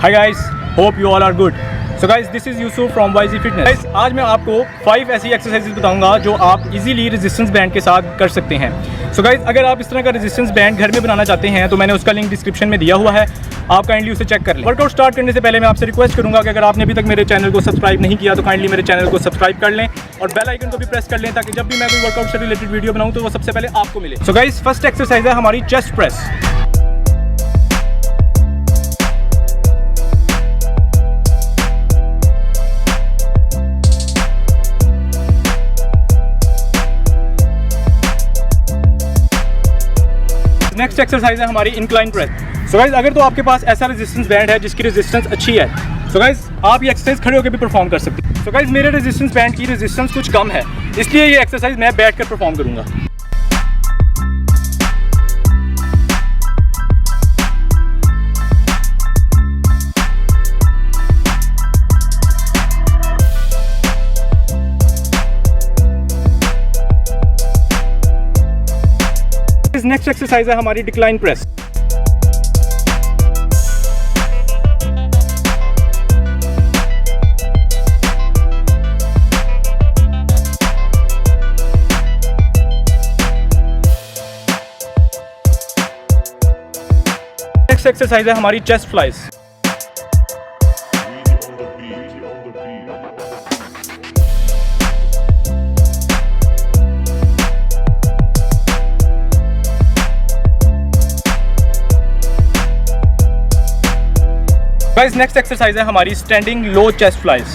Hi guys, hope you all are good. So guys, this is Yusuf from YG fitness. Guys, आज मैं आपको 5 ऐसी exercises बताऊंगा जो आप इजीली रेजिस्टेंस बैंड के साथ कर सकते हैं। सो गाइस, अगर आप इस तरह का रेजिस्टेंस बैंड घर में बनाना चाहते हैं तो मैंने उसका लिंक डिस्क्रिप्शन में दिया हुआ है, आप काइंडली उसे चेक कर लें। वर्कआउट स्टार्ट करने से पहले मैं आपसे रिक्वेस्ट करूंगा कि अगर आपने अभी तक मेरे चैनल को सब्सक्राइब नहीं किया तो काइंडली मेरे चैनल को सब्सक्राइब कर लें और बेल आइकन को भी प्रेस कर लें ताकि जब भी मैं कोई वर्कआउट से रिलेटेड वीडियो बनाऊं तो वो सबसे पहले आपको मिले। सो गाइस, फर्स्ट एक्सरसाइज है हमारी चेस्ट प्रेस। नेक्स्ट एक्सरसाइज है हमारी इंक्लाइन प्रेस। सो गाइस, अगर तो आपके पास ऐसा रेजिस्टेंस बैंड है जिसकी रेजिस्टेंस अच्छी है, सो गाइस आप ये एक्सरसाइज खड़े होकर भी परफॉर्म कर सकते हैं। सो गाइस, मेरे रेजिस्टेंस बैंड की रेजिस्टेंस कुछ कम है, इसलिए ये एक्सरसाइज मैं बैठकर परफॉर्म करूंगा। नेक्स्ट एक्सरसाइज है हमारी डिक्लाइन प्रेस। नेक्स्ट एक्सरसाइज है हमारी chest flies. Guys, next exercise है हमारी स्टैंडिंग लो चेस्ट फ्लाइज।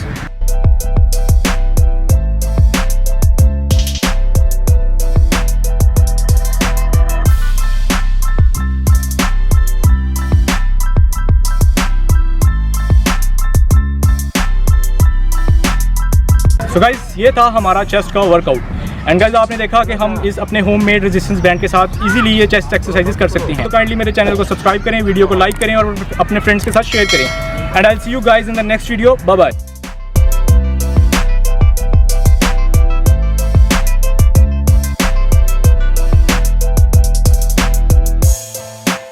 सो गाइस, ये था हमारा चेस्ट का वर्कआउट। एंड गाइस, आपने देखा कि हम इस अपने होममेड रेजिस्टेंस बैंड के साथ इजीली ये चेस्ट एक्सरसाइजेस कर सकते हैं। तो काइंडली मेरे चैनल को सब्सक्राइब करें, वीडियो को लाइक करें और अपने फ्रेंड्स के साथ शेयर करें। And I will see you guys in the next video. Bye bye.